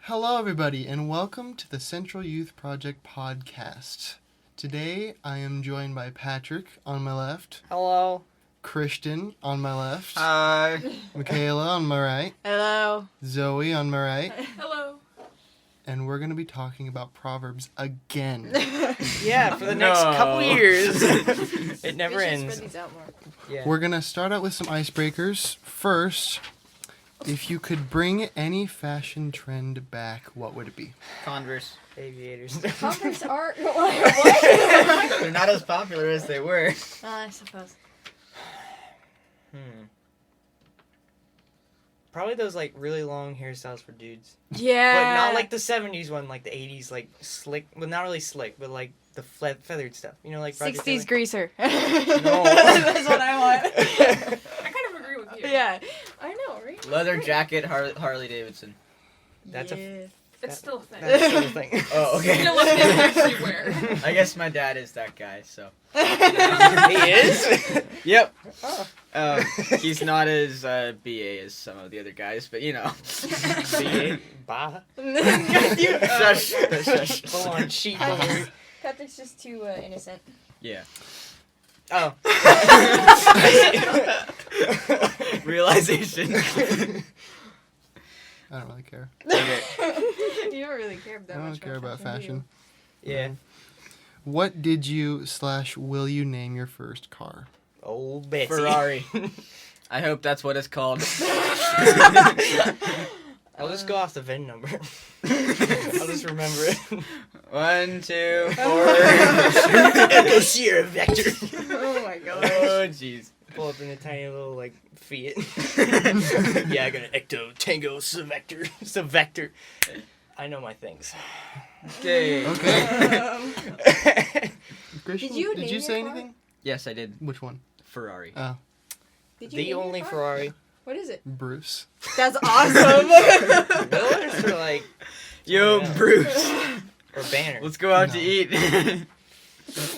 Hello, everybody, and welcome to the Central Youth Project podcast. Today, I am joined by Patrick on my left. Hello. Christian on my left. Hi. Mikalah on my right. Hello. Zoey on my right. Hello. And we're going to be talking about Proverbs again. Yeah, for the next couple years. It never we should ends. spread these out more. Yeah. We're going to start out with some icebreakers. First, if you could bring any fashion trend back, what would it be? Converse. Aviators. Converse are what? They're not as popular as they were. I suppose. Probably those like really long hairstyles for dudes. Yeah. But not like the 70s one, like the 80s, like slick. Well, not really slick, but like the feathered stuff. You know, like Roger 60s Taylor? greaser. No. That's what I want. I kind of agree with you. Yeah. I know, right? Leather jacket, Harley Davidson. That's It's still a thing. That's still a thing. Oh, okay. You know what they actually wear. I guess my dad is that guy, so. He is? Yep. Oh. He's not as BA as some of the other guys, but you know. BA? Bah. Shush. Shush. Full on sheet. Patrick's just too innocent. Yeah. Oh. Realization. I don't really care. Okay. You don't really care that I much don't care about fashion. Yeah. What did you / will you name your first car? Oh, Betsy. Ferrari. I hope that's what it's called. I'll just go off the VIN number. I'll just remember it. 1, 2, 4. Echo Sierra Vector. Oh my god. Oh, jeez. Pull up in a tiny little, like, Fiat. Yeah, I got an Ecto Tango Vector. I know my things. Okay. Okay. Christian, Did you did name you your say car? anything? Yes, I did. Which one? Ferrari. Oh, Did you The name your only car? Ferrari. What is it? Bruce. That's awesome. Millers or, like, Yo, Yeah. Bruce. or Banner? Let's go out No. to eat.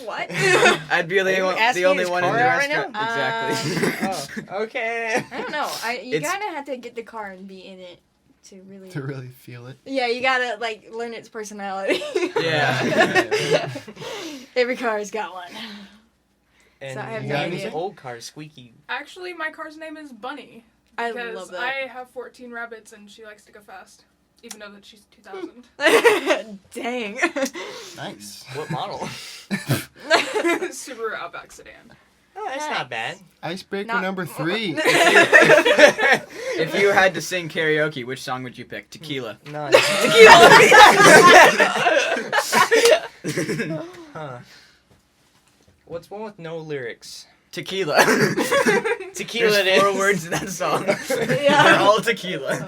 What? I'd be Are you asking the only his one in car the out right restaurant. now? Exactly. Oh, okay. I don't know. You It's- kind of have to get the car and be in it to really. To really feel it. Yeah, you gotta like learn its personality. Yeah. Every car's got one. And So I have no these idea. old cars, squeaky. Actually, my car's name is Bunny. I Because love that. I have 14 rabbits and she likes to go fast. Even though that she's 2000. Dang. Nice. What model? Subaru Outback sedan. Oh, that's not bad. Icebreaker Not- number 3. If you had to sing karaoke, which song would you pick? Tequila. None. Huh. What's one with no lyrics? Tequila. Tequila There's it 4 is. words in that song. Yeah. They're all tequila.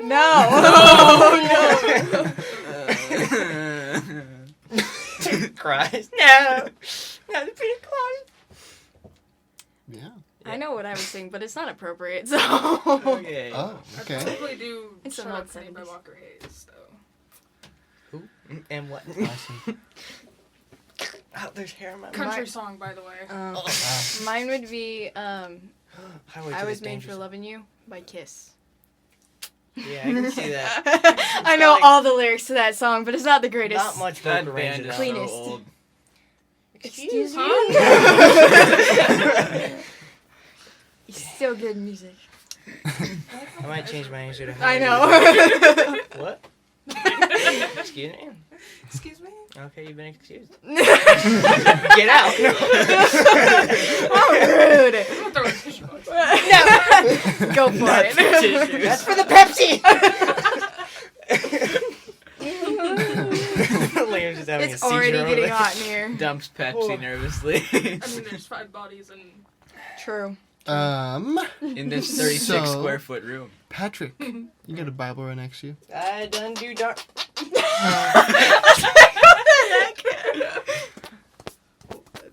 No. Cries. No. Not the pina colada. Yeah. I know what I was saying, but it's not appropriate, so. Okay. Oh, I okay. probably do It's Shut a Up lot Honey by 70s. Walker Hayes, though. Who? And what? Awesome. Oh, there's hair in my Country My- song, by the way. Wow. Mine would be Highway I to Was the Made Danger for Zone. Loving You by Kiss. Yeah, I can see that. I know like- all the lyrics to that song, but it's not the greatest. Not much That vocal band range. is in that. so Cleanest. old. Excuse me? Huh? Still good music. I might change my answer to I Highway know. to- What? Excuse me? Excuse me? Okay, you've been excused. Get out. How rude. I'm throwing tissue box. Go for Not it. the tissues. That's for the Pepsi! Liam's just having It's a seizure already over getting there. hot in here. Dumps Pepsi Oh. nervously. I mean, there's 5 bodies and... True. In this 36 So- square foot room. Patrick, you got a Bible right next to you. I done do dark.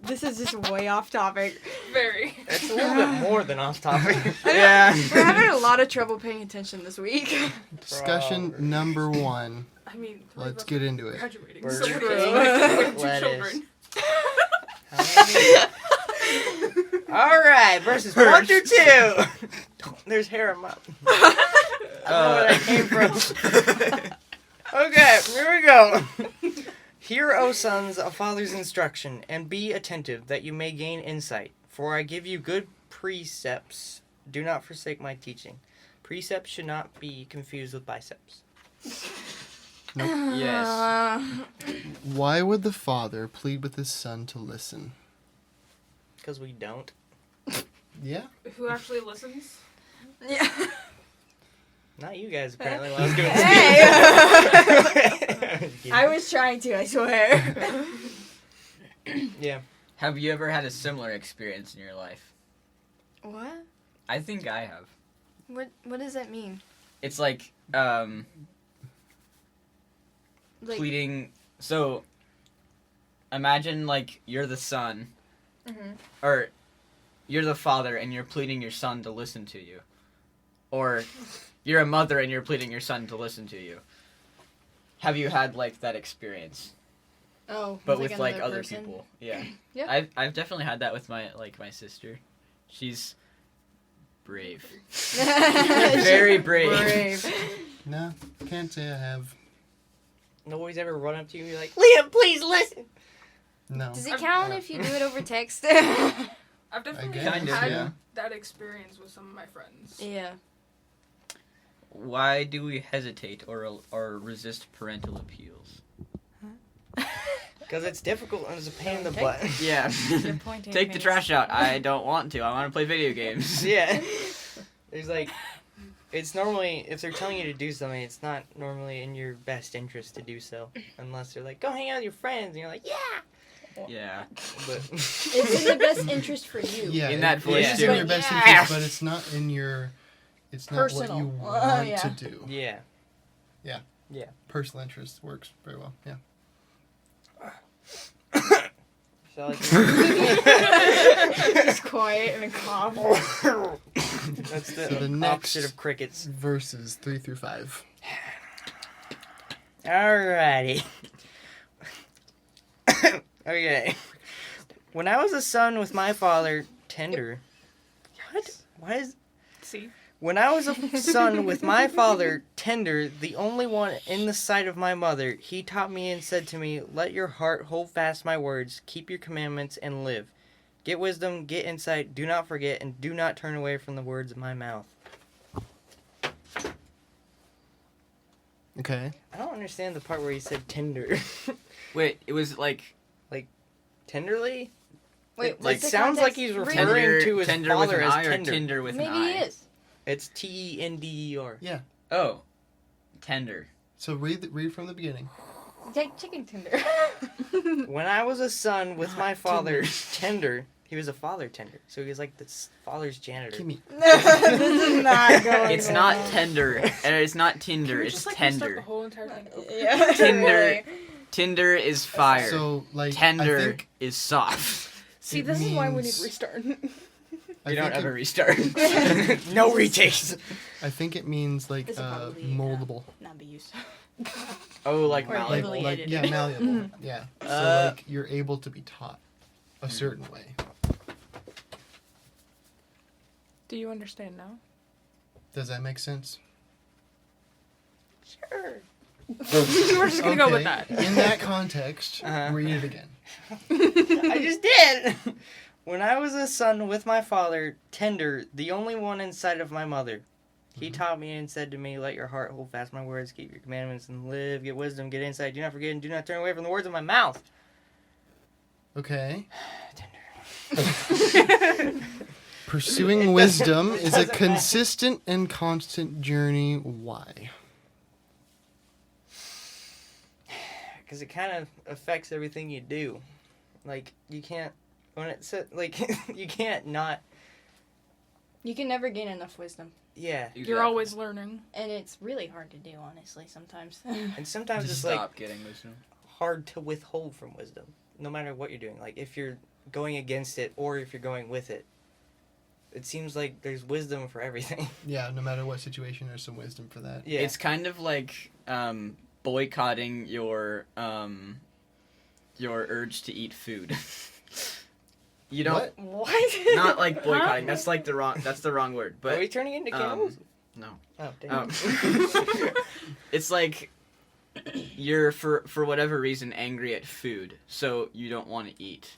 This is just way off topic. Very. That's a little bit more than off topic. Yeah. We're having a lot of trouble paying attention this week. Discussion Proverbs. number 1. I mean, Let's get into it. graduating. Burger So we're King, with 2 lettuce. children. All right, versus 1 through 2. There's hair in my. I don't know where that came from. Okay, here we go. Hear, O sons, a father's instruction, and be attentive, that you may gain insight. For I give you good precepts. Do not forsake my teaching. Precepts should not be confused with biceps. Yes. Why would the father plead with his son to listen? Because we don't. Yeah. Who actually listens? Yeah. Not you guys, apparently. When I was giving Hey! I was trying to, I swear. Yeah. Have you ever had a similar experience in your life? What? I think I have. What does that mean? It's like, Like, pleading. So, imagine like you're the son, Mhm. or you're the father, and you're pleading your son to listen to you, or you're a mother and you're pleading your son to listen to you. Have you had like that experience? oh, But with like another other person? people, yeah. Yeah. I've definitely had that with my sister. She's brave, She's very brave. brave. No, can't say I have. Nobody's ever run up to you and be like, Leeam, please listen. No. Does it count if you do it over text? I've definitely guess, Kind of, had yeah. that experience with some of my friends. yeah. Why do we hesitate or resist parental appeals? Because it's difficult and it's a pain in the Okay. butt. Yeah. Your point Take the is- trash out. I don't want to. I want to play video games. Yeah. There's like, it's normally, if they're telling you to do something, it's not normally in your best interest to do so. Unless they're like, go hang out with your friends. And you're like, yeah. Yeah. But It's in the best interest for you. Yeah. In that it voice, is too. in your best Yeah. interest, but it's not in your. It's not Personal. what you want Yeah. to do. yeah. Personal interest works very well. Yeah. So like, Just quiet and a cough. that's the, So the next- opposite of crickets. Verses 3 through 5. Alrighty. Okay. When I was a son with my father, tender. What? Why is... See? When I was a son with my father, tender, the only one in the sight of my mother, he taught me and said to me, let your heart hold fast my words, keep your commandments, and live. Get wisdom, get insight, do not forget, and do not turn away from the words of my mouth. Okay. I don't understand the part where he said tender. Wait, it was like Tenderly? Wait, It what's the sounds like context? he's Read- referring to his tender with father an as I or tender. tender with an Maybe I. he is. It's Tender. Oh, tender. So read from the beginning. Take chicken tender. When I was a son with my father, tender, he was a father tender. So he was like the father's janitor. Kimmy. This is not going It's well. not tender, and it's not Tinder. Can we It's just, like, restart the tender. whole entire thing over? Yeah. Tinder. Really. Tinder is fire. So like I Tender think is soft. See, it this is why we need means- to restart. I You don't think ever it, restart. No retakes. I think it means like This will probably, moldable. Not be used. Oh, like Or malleable. Like, Easily like edited. yeah, malleable. Yeah. So like you're able to be taught a certain way. Do you understand now? Does that make sense? Sure. We're just gonna go with Okay, that. In that context, Uh-huh. read it again. I just did. When I was a son with my father, tender, the only one inside of my mother, he taught me and said to me, let your heart hold fast my words, keep your commandments, and live, get wisdom, get insight, do not forget, and do not turn away from the words of my mouth. Okay. Tender. Pursuing wisdom is a consistent and constant journey. Why? Because it kind of affects everything you do. Like, you can't, when it's, like, you can't not, You can never gain enough wisdom. yeah. You're always learning. And it's really hard to do, honestly, sometimes. And sometimes Just it's, stop like, getting wisdom. hard to withhold from wisdom, no matter what you're doing. Like, if you're going against it or if you're going with it, it seems like there's wisdom for everything. Yeah, no matter what situation, there's some wisdom for that. Yeah. It's kind of like boycotting your urge to eat food. You don't What? What? not like boycotting. That's like the wrong word. Are we But turning into cannibals? No. Oh, damn. It's like you're for whatever reason angry at food, so you don't want to eat.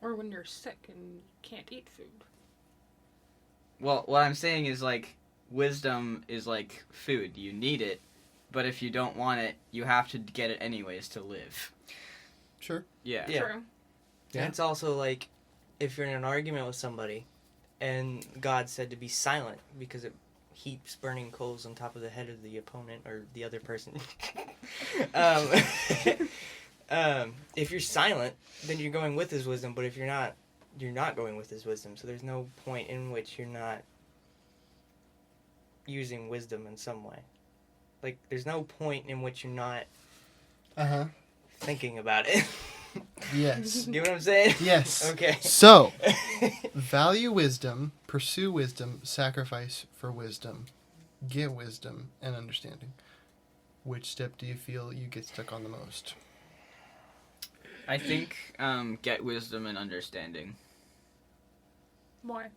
Or when you're sick and you can't eat food. Well, what I'm saying is like wisdom is like food. You need it, but if you don't want it, you have to get it anyways to live. Sure. Yeah. Yeah. True. Yeah. And it's also like if you're in an argument with somebody and God said to be silent because it heaps burning coals on top of the head of the opponent or the other person. If you're silent, then you're going with his wisdom, but if you're not going with his wisdom. So there's no point in which you're not using wisdom in some way. Like, there's no point in which you're not Uh-huh. thinking about it. Yes. You know what I'm saying? Yes. Okay. So, value wisdom, pursue wisdom, sacrifice for wisdom, get wisdom and understanding. Which step do you feel you get stuck on the most? I think get wisdom and understanding. Why?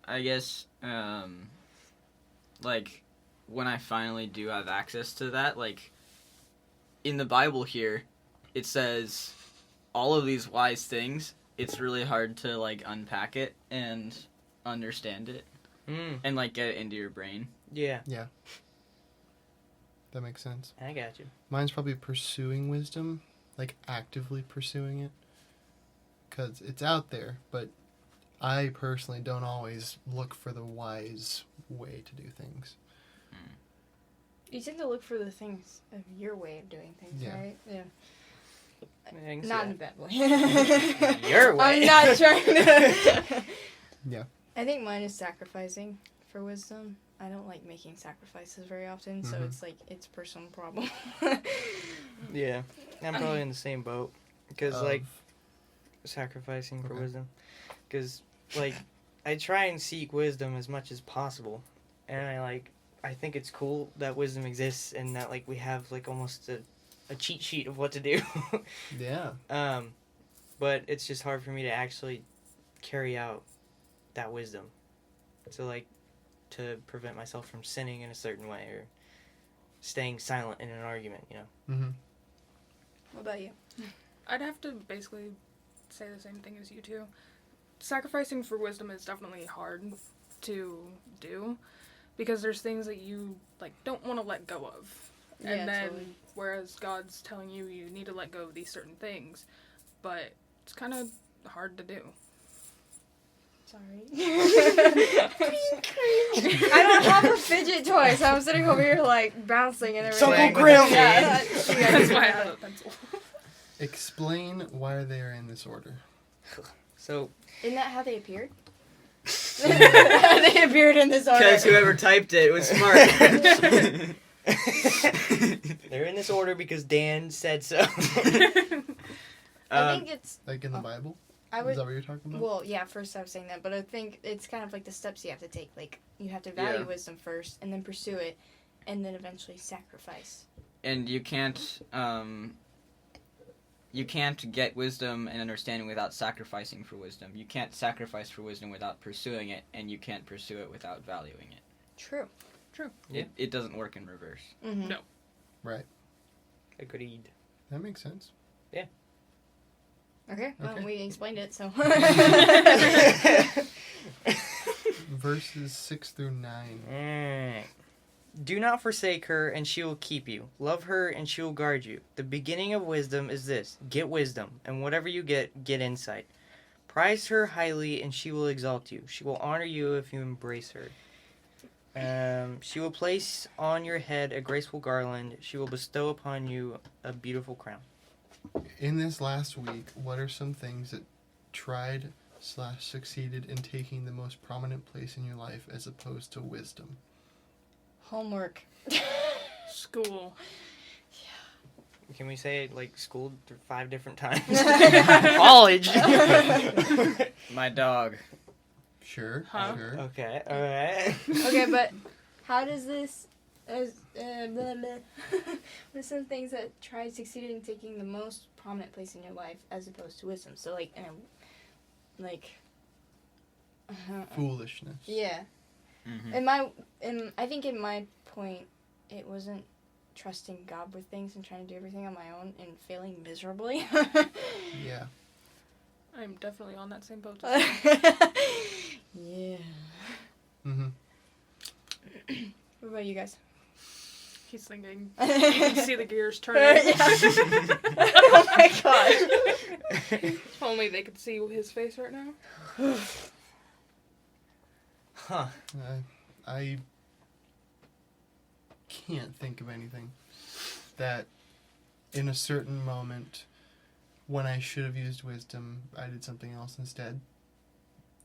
I guess like when I finally do have access to that, like in the Bible here, it says all of these wise things. It's really hard to like unpack it and understand it and like get it into your brain. Yeah, That makes sense. I got you. Mine's probably pursuing wisdom, like actively pursuing it. Because it's out there, but I personally don't always look for the wise way to do things. You tend to look for the things of your way of doing things, Yeah. right? Yeah. I can see Not in a that. bad way. Your way. I'm not trying to. Yeah. I think mine is sacrificing for wisdom. I don't like making sacrifices very often, so Mhm. it's like it's a personal problem. Yeah, I'm probably in the same boat. Because, Of- like, sacrificing for Okay. wisdom. Because, like, I try and seek wisdom as much as possible. And I think it's cool that wisdom exists and that, like, we have, like, almost a cheat sheet of what to do. yeah. But it's just hard for me to actually carry out that wisdom. So, like, to prevent myself from sinning in a certain way or staying silent in an argument, you know? Mm-hmm. What about you? I'd have to basically say the same thing as you two. Sacrificing for wisdom is definitely hard to do because there's things that you like don't want to let go of. And Yeah, then totally. whereas God's telling you you need to let go of these certain things, but it's kind of hard to do. Sorry. I don't have a fidget toy, so I'm sitting over here like bouncing and everything. Uncle Grim! Yeah, That's why I have a pencil. Explain why they are in this order. So, Isn't that how they appeared? They appeared in this order. Because whoever typed it was smart. they're in this order because Dan said so. I think it's. Like in the Bible? I Is would. that what you're talking about? Well, yeah. First, I was saying that, but I think it's kind of like the steps you have to take. Like you have to value Yeah. wisdom first, and then pursue it, and then eventually sacrifice. And you can't get wisdom and understanding without sacrificing for wisdom. You can't sacrifice for wisdom without pursuing it, and you can't pursue it without valuing it. True. Yeah. It doesn't work in reverse. Mm-hmm. No. Right. Agreed. That makes sense. Okay. Well, Okay. we explained it, so. Verses 6 through 9. Alright. Do not forsake her, and she will keep you. Love her, and she will guard you. The beginning of wisdom is this: get wisdom, and whatever you get insight. Prize her highly, and she will exalt you. She will honor you if you embrace her. She will place on your head a graceful garland. She will bestow upon you a beautiful crown. In this last week, what are some things that tried/succeeded in taking the most prominent place in your life as opposed to wisdom? Homework. School. Can we say, like, school 5 different times? College. My dog. Sure. Huh? Sure. Okay, alright. Okay, but how does this? Blah, blah. What are some things that succeeded in taking the most prominent place in your life as opposed to wisdom? So, like, Foolishness. yeah. Mm-hmm. I think in my point, it wasn't trusting God with things and trying to do everything on my own and failing miserably. Yeah. I'm definitely on that same boat. Yeah. Mm-hmm. What about you guys? He's thinking. You can see the gears turning. Oh my god. If only they could see his face right now. Huh. I can't think of anything that in a certain moment when I should have used wisdom, I did something else instead.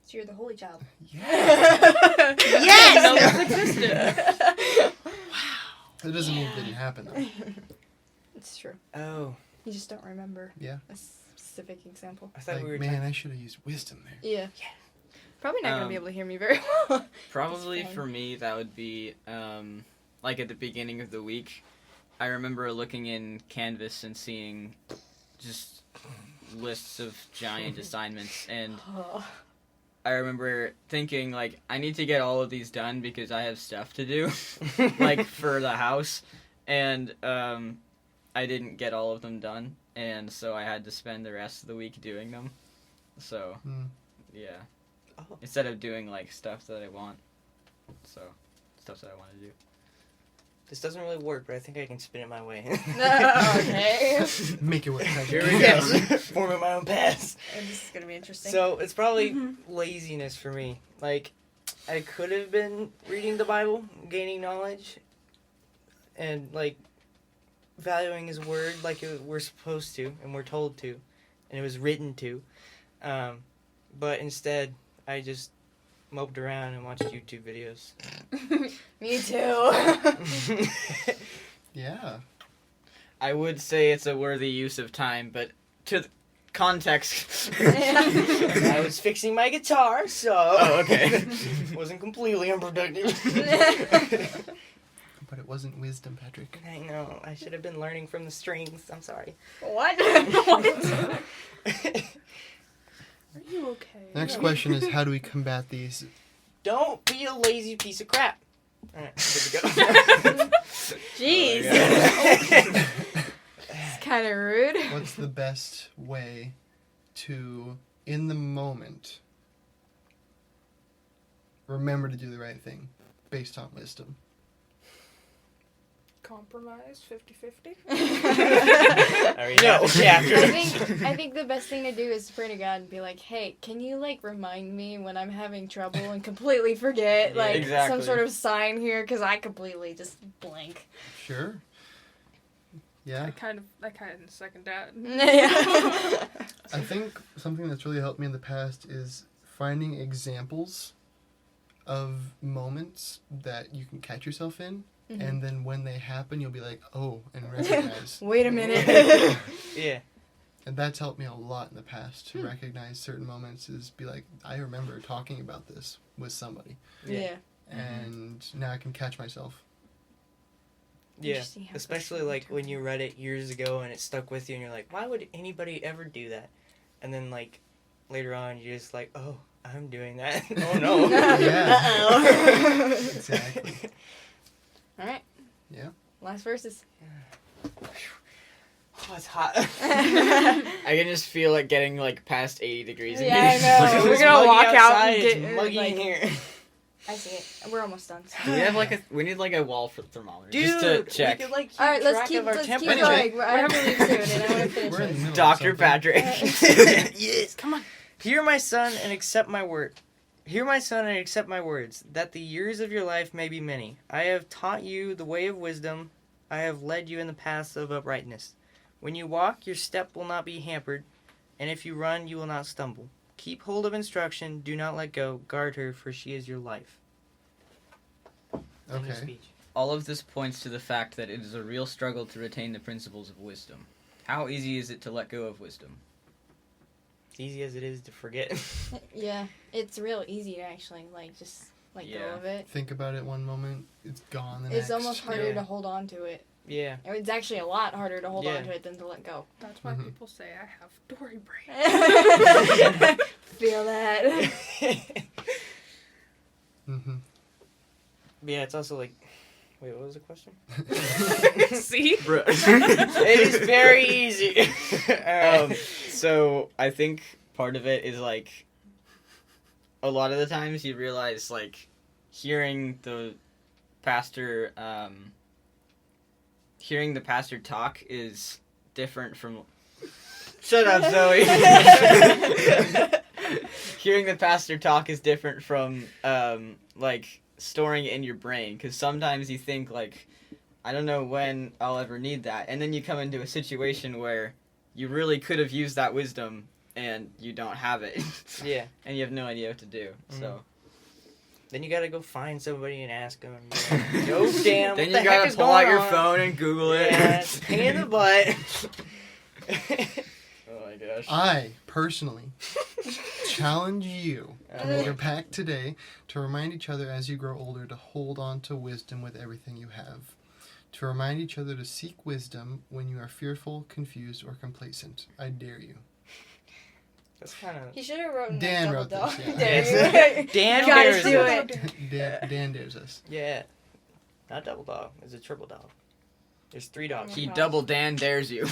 So you're the holy child. Yeah. Yes! It existed. That doesn't mean it didn't happen though. It's true. Oh. You just don't remember Yeah. a specific example. I thought Like, we were man, I should have used wisdom there. Yeah. Probably not gonna Um, be able to hear me very well. Probably fine. for me, that would be like at the beginning of the week. I remember looking in Canvas and seeing just lists of giant assignments, and I remember thinking, like, I need to get all of these done because I have stuff to do, like, for the house, and I didn't get all of them done, and so I had to spend the rest of the week doing them. So, yeah. Oh. Instead of doing, like, stuff that I want. So, stuff that I want to do. This doesn't really work, but I think I can spin it my way. Okay. Make it work. Here we go. Forming my own paths. This is gonna be interesting. So it's probably laziness for me. Like, I could have been reading the Bible, gaining knowledge, and like valuing His word like we're supposed to and we're told to, and it was written to. But instead, I just moped around and watched YouTube videos. Me too. Yeah. I would say it's a worthy use of time, but to the context. I was fixing my guitar, so Oh, okay. wasn't completely unproductive. But it wasn't wisdom, Patrick. I know. I should have been learning from the strings. I'm sorry. What? What? Are you okay? Next question is, how do we combat these? Don't be a lazy piece of crap. Alright, good to go. Jeez. Oh, It's kind of rude. What's the best way to, in the moment, remember to do the right thing based on wisdom? Compromise 50-50. Alright, No. I think the best thing to do is pray to God and be like, hey, can you like remind me when I'm having trouble and completely forget Yeah, like exactly. some sort of sign here because I completely just blank. Sure. Yeah. I kind of second that. Yeah. I think something that's really helped me in the past is finding examples of moments that you can catch yourself in. Mhm. And then when they happen, you'll be like, oh, and recognize. Wait a minute. Yeah. And that's helped me a lot in the past to recognize certain moments, is be like, I remember talking about this with somebody. Yeah. And now I can catch myself. Yeah. Interesting how Especially this like when turns you out. read it years ago and it stuck with you and you're like, why would anybody ever do that? And then like later on you're just like, oh, I'm doing that. Oh no. Yeah. Uh-oh. Exactly. All right. Yeah. Last verses. Oh, it's hot. I can just feel it getting like past 80 degrees. in Yeah, I here. know. We're It's gonna muggy walk out outside, and it's get muggy like, in here. I see it. We're almost done. Do we have like a we need like a wall for thermometer Dude, just to check. we could like keep All right, let's track keep of our let's keep temperature. going. I have to leave soon, and I want to finish We're in the this. middle of Dr. something. Patrick. Yes. Come on. Hear my son and accept my word. Hear my son and accept my words, that the years of your life may be many. I have taught you the way of wisdom. I have led you in the paths of uprightness. When you walk, your step will not be hampered, and if you run, you will not stumble. Keep hold of instruction. Do not let go. Guard her, for she is your life. End of Okay. speech. All of this points to the fact that it is a real struggle to retain the principles of wisdom. How easy is it to let go of wisdom? As easy as it is to forget. Yeah, it's real easy to actually like just let Yeah. go of it. Think about it one moment, it's gone the It's next. almost harder Yeah. to hold on to it. Yeah. It's actually a lot harder to hold Yeah. on to it than to let go. That's why Mhm. people say I have Dory brain. Feel that. Mm-hmm. Yeah, it's also like... Wait, what was the question? See? Bro. It is very easy. Alright. So I think part of it is like a lot of the times you realize like hearing the pastor talk is different from Shut up, Zoe. Hearing the pastor talk is different from like storing it in your brain, because sometimes you think like, I don't know when I'll ever need that, and then you come into a situation where you really could have used that wisdom and you don't have it. Yeah. And you have no idea what to do. So Then you gotta go find somebody and ask them. Yo, damn. then what you the heck gotta is pull going out your on? phone and Google it. Yeah, it's a pain in the butt. Oh my gosh. I personally challenge you to Uh, make a pact today to remind each other as you grow older to hold on to wisdom with everything you have. To remind each other to seek wisdom when you are fearful, confused, or complacent. I dare you. That's kind of... He should have wrote Dan double wrote dog. this, yeah. Dare you. Dan You gotta dares do us. it. Dan dares us. Yeah. Not double dog. It's a triple dog. There's 3 dogs. He double Dan dares you.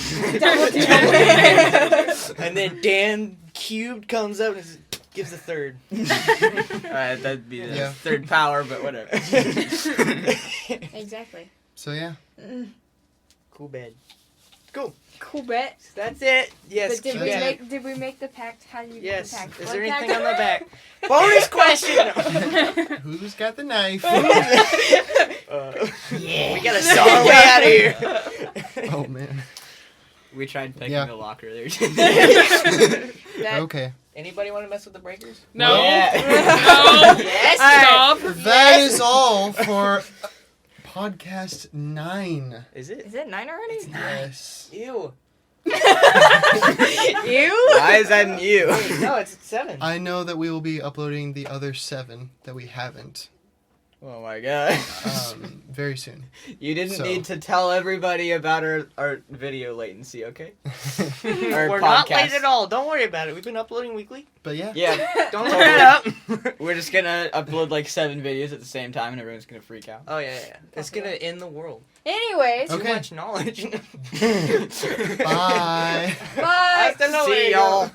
And then Dan cubed comes up and gives the third. Alright, that'd be the Yeah. third power, but whatever. Exactly. So yeah. Cool bed. Cool bet. That's it. Yes. But did keep we it. make the pact? How do you Yes. make the pact? Is What there pact? anything on the back? Bonus question. Who's got the knife? We gotta saw our way out of here. Oh man. We tried picking Yeah. the lock earlier. That- Okay. Anybody want to mess with the breakers? No. Yeah. No. Yes. Stop. That is all for podcast 9. Is it? Is it 9 already? Yes. Ew. You? Why is that in you? Wait, no, it's 7. I know that we will be uploading the other 7 that we haven't Oh my god. very soon. You didn't So- need to tell everybody about our video latency, okay? Our We're not podcast. late at all. Don't worry about it. We've been uploading weekly. But yeah. Yeah. Don't look it up. We're just gonna upload like 7 videos at the same time and everyone's gonna freak out. Oh, yeah. It's gonna end the world. Anyways, Okay. Too much knowledge. Bye. bye. Hasta See luego. y'all.